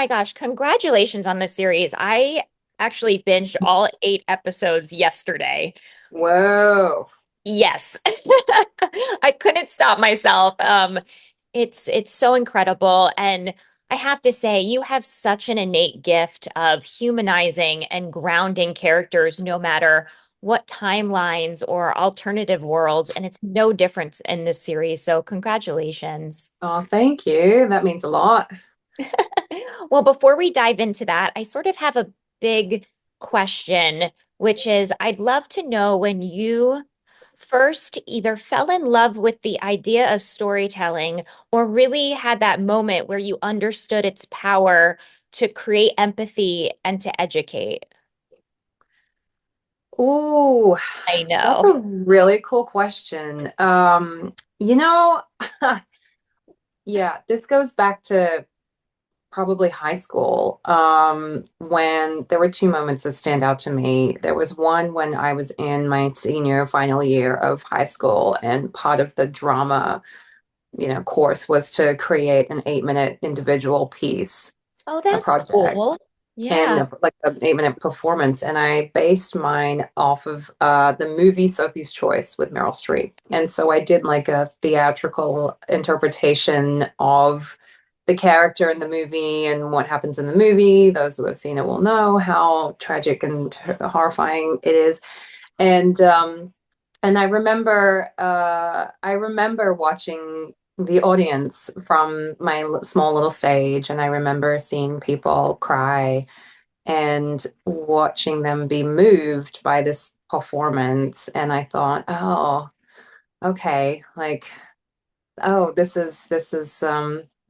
my gosh, congratulations on the series. I actually binged all 8 episodes yesterday. Whoa. Yes. I couldn't stop myself. It's so incredible. And I have to say, you have such an innate gift of humanizing and grounding characters no matter what timelines or alternative worlds. And it's no difference in this series. So congratulations. Oh, thank you. That means a lot. Well, before we dive into that, I sort of have a big question, which is I'd love to know when you first either fell in love with the idea of storytelling or really had that moment where you understood its power to create empathy and to educate. Ooh, I that's know. a really cool question. You know, yeah, this goes back to probably high school, when there were two moments that stand out to me. There was one when I was in my senior final year of high school, and part of the drama, course was to create an 8-minute individual piece, Oh, a that's project. cool. And Yeah. like an 8-minute performance, and I based mine off of the movie Sophie's Choice with Meryl Streep. And so I did like a theatrical interpretation of the character in the movie and what happens in the movie. Those who have seen it will know how tragic and horrifying it is. And I remember watching the audience from my small little stage, and I remember seeing people cry and watching them be moved by this performance. And I thought, oh, okay, like, oh, this is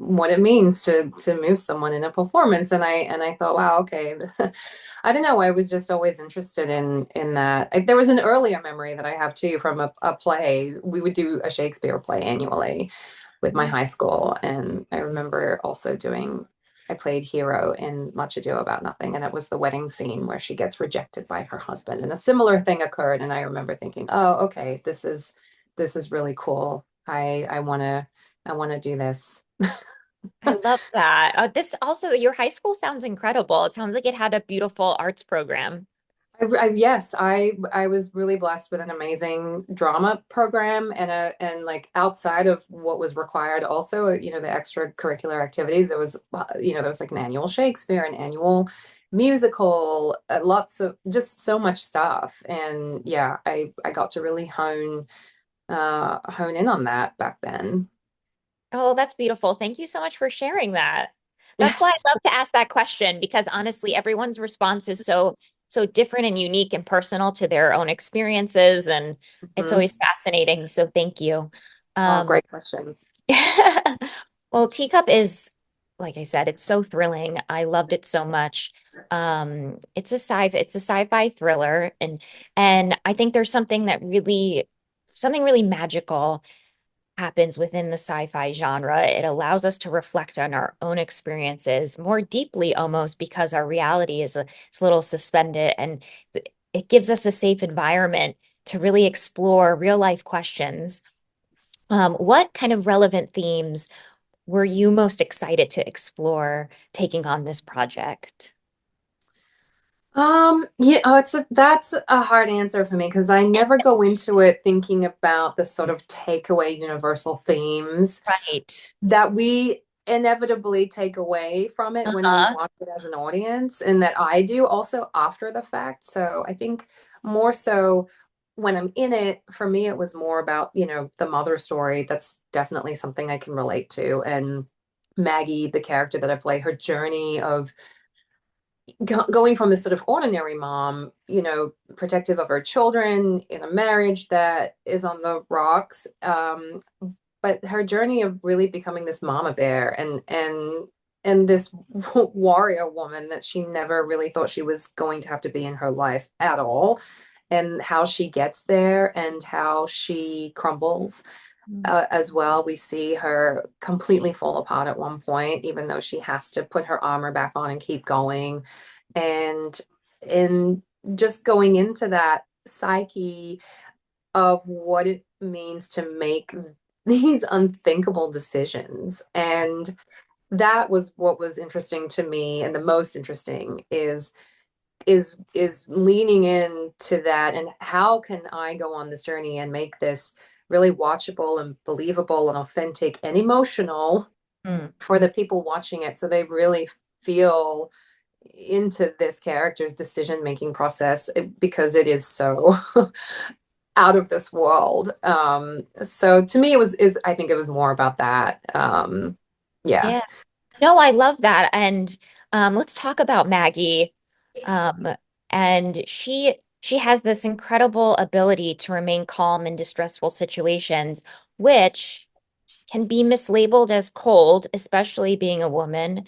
what it means to move someone in a performance. And I thought, wow, okay. I don't know. I was just always interested in that. There was an earlier memory that I have too from a play. We would do a Shakespeare play annually with my high school. And I remember also I played Hero in Much Ado About Nothing, and it was the wedding scene where she gets rejected by her husband. And a similar thing occurred, and I remember thinking, oh, okay, this is really cool. I want to do this. I love that. This also, your high school sounds incredible. It sounds like it had a beautiful arts program. Yes, I was really blessed with an amazing drama program, and like outside of what was required, also, the extracurricular activities. There was like an annual Shakespeare, an annual musical, lots of just so much stuff. And yeah, I got to really hone in on that back then. Oh, that's beautiful. Thank you so much for sharing that. That's why I love to ask that question because honestly, everyone's response is so different and unique and personal to their own experiences, and it's Mhm. always fascinating. So thank you. Oh, Um, great question. well, Teacup is, like I said, it's so thrilling. I loved it so much. It's a sci-fi thriller, and I think there's something really magical happens within the sci-fi genre. It allows us to reflect on our own experiences more deeply, almost because our reality is a little suspended, and it gives us a safe environment to really explore real life questions. What kind of relevant themes were you most excited to explore taking on this project? Yeah, that's a hard answer for me because I never go into it thinking about the sort of takeaway universal themes Right. that we inevitably take away from it when we Uh-huh. watch it as an audience, and that I do also after the fact. So I think more so when I'm in it, for me, it was more about, the mother story. That's definitely something I can relate to. And Maggie, the character that I play, her journey of going from this sort of ordinary mom, protective of her children in a marriage that is on the rocks, but her journey of really becoming this mama bear, and this warrior woman that she never really thought she was going to have to be in her life at all, and how she gets there and how she crumbles, as well. We see her completely fall apart at one point, even though she has to put her armor back on and keep going. And in just going into that psyche of what it means to make these unthinkable decisions. And that was what was interesting to me, and the most interesting is leaning into that, and how can I go on this journey and make this really watchable and believable and authentic and emotional Mm. for the people watching it, so they really feel into this character's decision making process, because it is so out of this world. So to me, it was is I think it was more about that. Yeah. Yeah. No, I love that. And let's talk about Maggie. Um, and she has this incredible ability to remain calm in distressful situations, which can be mislabeled as cold, especially being a woman.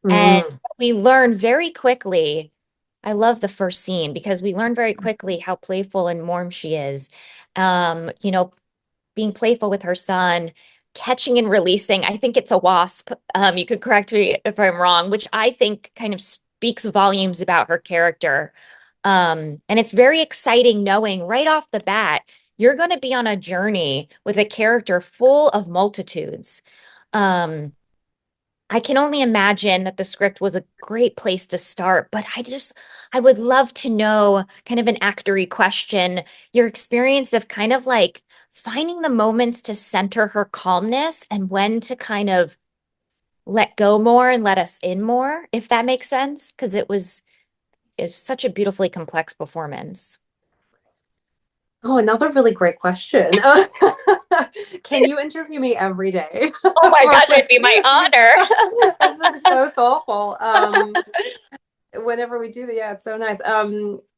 And Mm. we learn very quickly. I love the first scene because we learn very quickly how playful and warm she is. Being playful with her son, catching and releasing. I think it's a wasp. You could correct me if I'm wrong, which I think kind of speaks volumes about her character. And it's very exciting knowing right off the bat, you're going to be on a journey with a character full of multitudes. Um, I can only imagine that the script was a great place to start, but I would love to know kind of an actory question, your experience of kind of like finding the moments to center her calmness and when to kind of let go more and let us in more, if that makes sense, because it's such a beautifully complex performance. Oh, another really great question. Can you interview me every day? Oh my Or gosh, it'd be my these, honor. this is so thoughtful. Whenever we do that, yeah, it's so nice.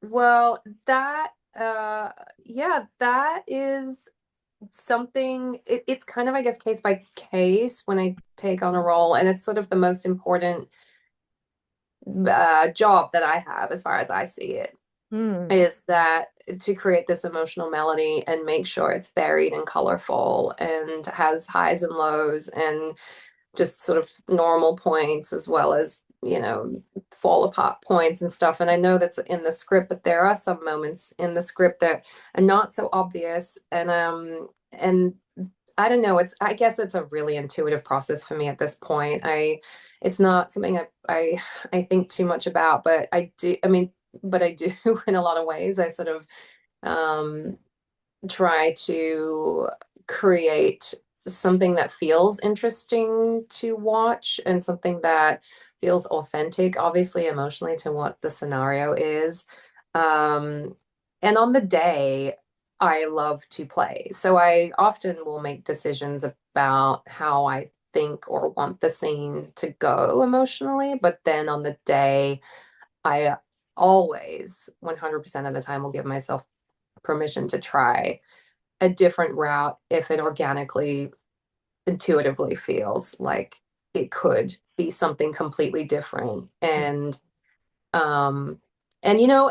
Well, that yeah, that is something, it's kind of, I guess, case by case when I take on a role, and it's sort of the most important job that I have, as far as I see it, Hmm. is that to create this emotional melody and make sure it's varied and colorful and has highs and lows and just sort of normal points, as well as, fall apart points and stuff. And I know that's in the script, but there are some moments in the script that are not so obvious. And I don't know, I guess it's a really intuitive process for me at this point. It's not something I think too much about, but I do in a lot of ways. I sort of um try to create something that feels interesting to watch, and something that feels authentic, obviously emotionally, to what the scenario is. Um, and on the day, I love to play. So I often will make decisions about how I think or want the scene to go emotionally. But then on the day, I always, 100% of the time, will give myself permission to try a different route if it organically, intuitively feels like it could be something completely different. Um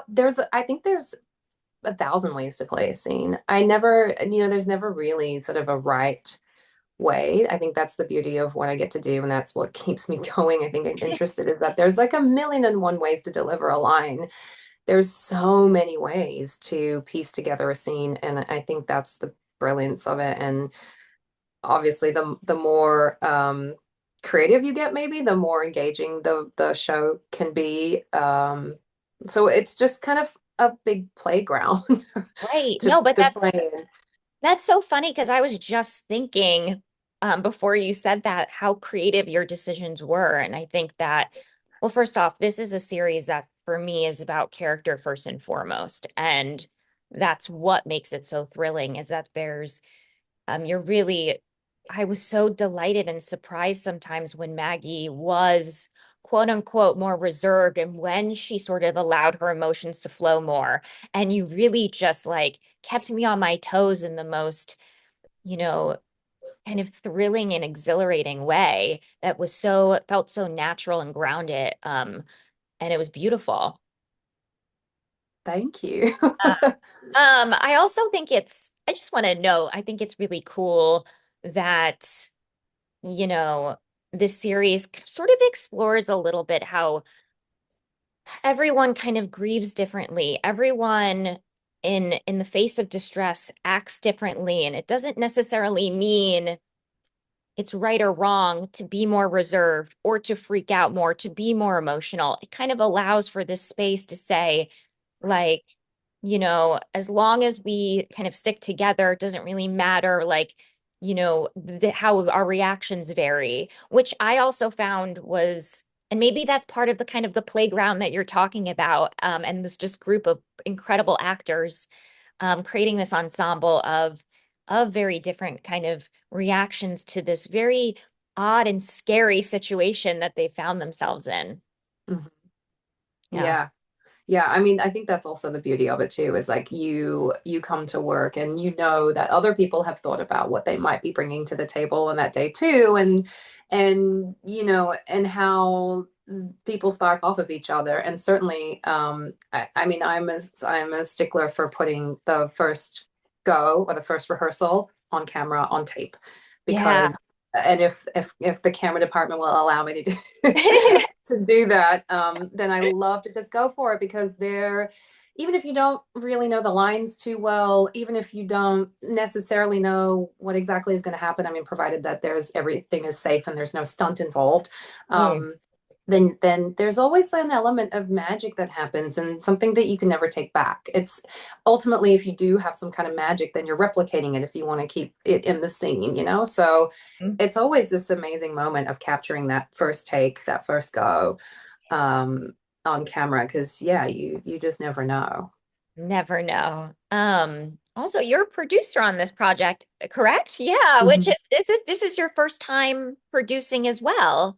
there's I think there's a thousand ways to play a scene. I never, there's never really sort of a right way. I think that's the beauty of what I get to do, and that's what keeps me going. I think I'm interested, is that there's like a million and one ways to deliver a line. There's so many ways to piece together a scene, and I think that's the brilliance of it. And obviously, the more creative you get, maybe the more engaging the show can be. So it's just kind of a big playground Right. to No, but to play in. that's so funny because I was just thinking before you said that how creative your decisions were. And I think that, well, first off, this is a series that for me is about character first and foremost. And that's what makes it so thrilling is that you're really, I was so delighted and surprised sometimes when Maggie was quote unquote more reserved and when she sort of allowed her emotions to flow more. And you really just like kept me on my toes in the most, you know, kind of thrilling and exhilarating way that was felt so natural and grounded. And it was beautiful. Thank you. Uh, I also think I just want to know, I think it's really cool that you know, this series sort of explores a little bit how everyone kind of grieves differently. Everyone in the face of distress acts differently, and it doesn't necessarily mean it's right or wrong to be more reserved or to freak out more, to be more emotional. It kind of allows for this space to say, like, as long as we kind of stick together, it doesn't really matter, like, how our reactions vary, which I also found was, and maybe that's part of the kind of the playground that you're talking about, and this just group of incredible actors, creating this ensemble of very different kind of reactions to this very odd and scary situation that they found themselves in. Mhm. Yeah. Yeah. Yeah, I mean, I think that's also the beauty of it too, is like you come to work and you know that other people have thought about what they might be bringing to the table on that day too, and and how people spark off of each other. And certainly, I mean, I'm a stickler for putting the first go or the first rehearsal on camera on tape, Yeah. because and if the camera department will allow me to do to do that, then I love to just go for it, because even if you don't really know the lines too well, even if you don't necessarily know what exactly is going to happen, I mean, provided that there's everything is safe and there's no stunt involved, Mm. then there's always an element of magic that happens, and something that you can never take back. It's ultimately, if you do have some kind of magic, then you're replicating it if you want to keep it in the scene. So it's always this amazing moment of capturing that first take, that first go, um, on camera, because yeah, you just never know. Never know. Also, you're a producer on this project, correct? Yeah, which Mhm. this is your first time producing as well,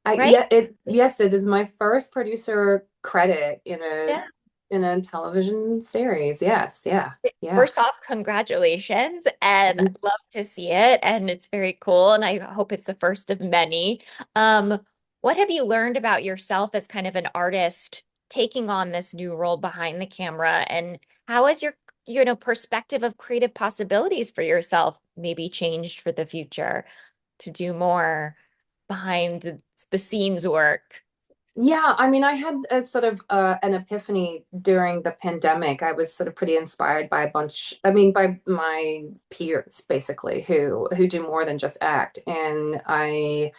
right? Yeah, yes, it is my first producer credit in a Yeah. television series. Yes, yeah, yeah. First off, congratulations, and Thank- love to see it, and it's very cool, and I hope it's the first of many. Um, what have you learned about yourself as kind of an artist taking on this new role behind the camera, and how has your, perspective of creative possibilities for yourself maybe changed for the future to do more behind the scenes work? Yeah, I mean, I had a sort of an epiphany during the pandemic. I was sort of pretty inspired by by my peers, basically, who do more than just act. And I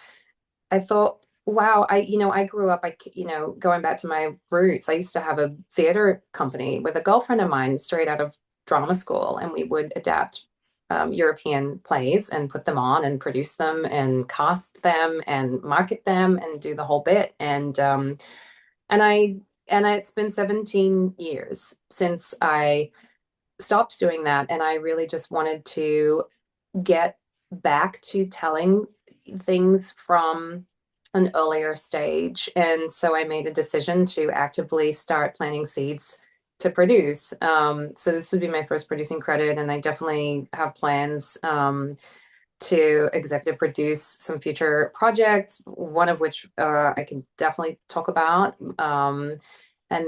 thought, wow, I grew up, going back to my roots, I used to have a theater company with a girlfriend of mine straight out of drama school, and we would adapt European plays and put them on and produce them and cast them and market them and do the whole bit. And I it's been 17 years since I stopped doing that, and I really just wanted to get back to telling things from an earlier stage. And so I made a decision to actively start planting seeds to produce. So this would be my first producing credit, and I definitely have plans to executive produce some future projects, one of which I can definitely talk about. And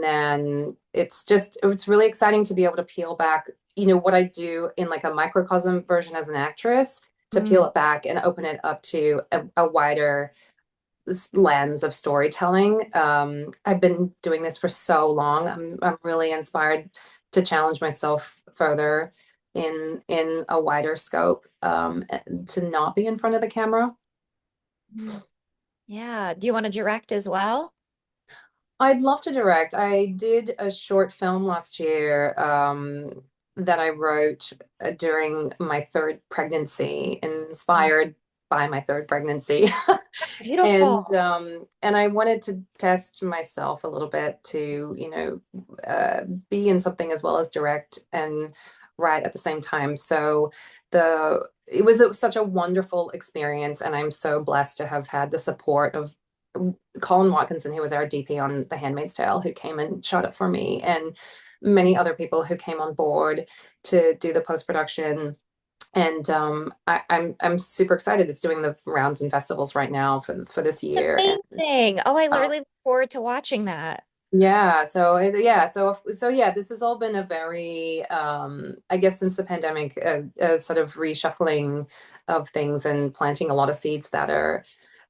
then it's really exciting to be able to peel back, what I do in like a microcosm version as an actress, to peel Mm. it back and open it up to a wider lens of storytelling. I've been doing this for so long. I'm really inspired to challenge myself further in a wider scope, to not be in front of the camera. Yeah. Do you want to direct as well? I'd love to direct. I did a short film last year, that I wrote during my third pregnancy, inspired by my third pregnancy. That's and beautiful. and I wanted to test myself a little bit to, be in something as well as direct and write at the same time. So such a wonderful experience, and I'm so blessed to have had the support of Colin Watkinson, who was our DP on The Handmaid's Tale, who came and shot it for me, and many other people who came on board to do the post production. And I'm super excited. It's doing the rounds and festivals right now for this It's year, and amazing. Oh, I uh, really look forward to watching that. yeah. So yeah, this has all been a very, I guess, since the pandemic, a sort of reshuffling of things and planting a lot of seeds that are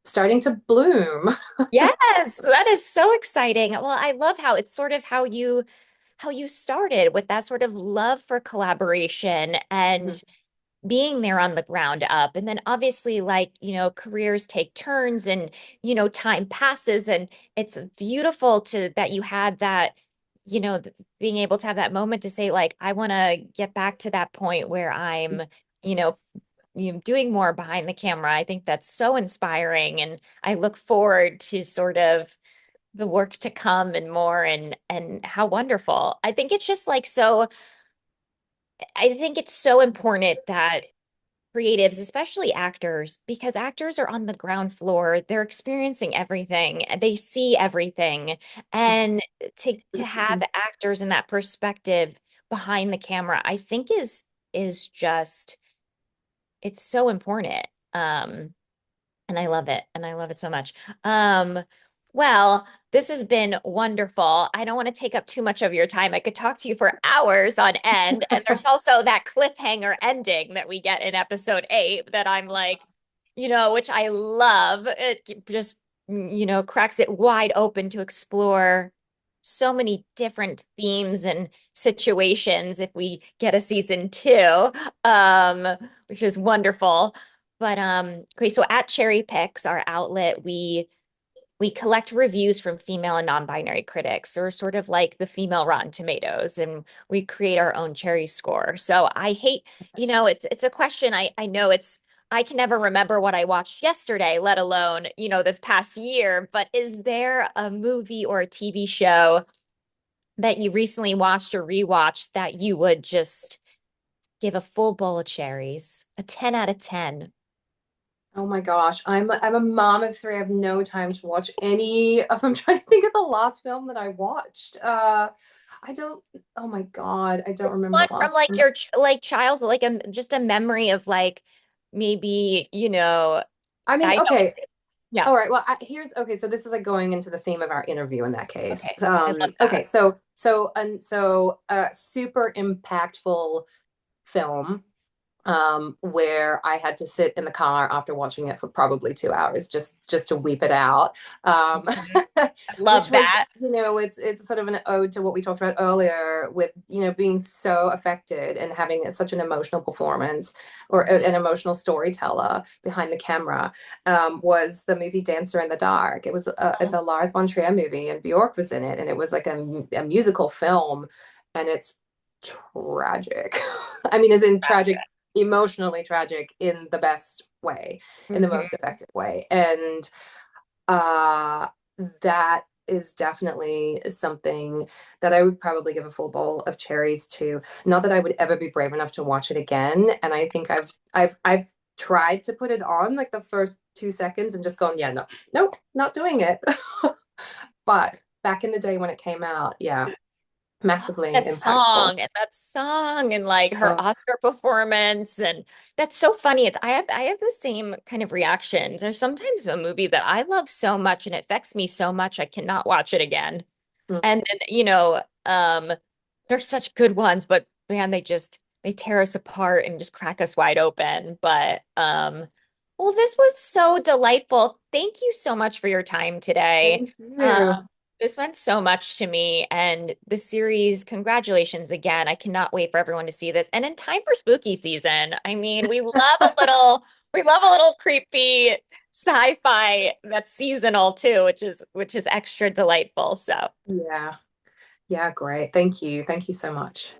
starting to bloom. Yes, that is so exciting. Well, I love how it's sort of how you started with that sort of love for collaboration and being there on the ground up. And then obviously, like, careers take turns and, time passes. And it's beautiful to that you had that, being able to have that moment to say, like, I want to get back to that point where I'm, you know, doing more behind the camera. I think that's so inspiring. And I look forward to sort of the work to come and more and how wonderful. I think it's so important that creatives, especially actors, because actors are on the ground floor, they're experiencing everything, and they see everything. And to have actors in that perspective behind the camera, I think is just it's so important. And I love it. And I love it so much. Um, well, this has been wonderful. I don't want to take up too much of your time. I could talk to you for hours on end. And there's also that cliffhanger ending that we get in episode 8 that I'm like, which I love. It just, cracks it wide open to explore so many different themes and situations if we get a season 2, which is wonderful. But okay, so at CherryPicks, our outlet, we collect reviews from female and non-binary critics, or sort of like the female Rotten Tomatoes, and we create our own cherry score. So I hate, it's a question I know I can never remember what I watched yesterday, let alone, this past year, but is there a movie or a TV show that you recently watched or rewatched that you would just give a full bowl of cherries, a 10 out of 10? Oh my gosh, I'm a mom of three. I have no time to watch any of. I'm trying to think of the last film that I watched. I don't. Oh my God, I don't remember One the from last like one. your like childhood, like just a memory of like maybe, I mean, I know okay, it's yeah. all right. Well, here's okay. So this is like going into the theme of our interview in that case. Okay. I love that. Okay, so a super impactful film where I had to sit in the car after watching it for probably 2 hours just to weep it out. Um, Okay. I which love was, that. it's sort of an ode to what we talked about earlier with, being so affected and having such an emotional performance or an emotional storyteller behind the camera. Was the movie Dancer in the Dark. It's a Lars von Trier movie, and Bjork was in it, and it was like a musical film, and it's tragic. I mean, as in tragic, emotionally tragic in the best way, in the most Mhm. effective way. And uh that is definitely something that I would probably give a full bowl of cherries to. Not that I would ever be brave enough to watch it again. And I think I've tried to put it on like the first 2 seconds and just gone, yeah, no, nope, not doing it. But back in the day when it came out, yeah, massively impactful. That song and like her Oh, Oscar performance, and that's so funny. I have the same kind of reaction. There's sometimes a movie that I love so much and it affects me so much I cannot watch it again. mm. And then, they're such good ones, but man, they tear us apart and just crack us wide open. But well, this was so delightful. Thank you so much for your time today. Thank Um, you. this meant so much to me. And the series, congratulations again. I cannot wait for everyone to see this. And in time for spooky season. I mean, we love a little creepy sci-fi that's seasonal too, which is extra delightful. So Yeah. Yeah, great. Thank you. Thank you so much.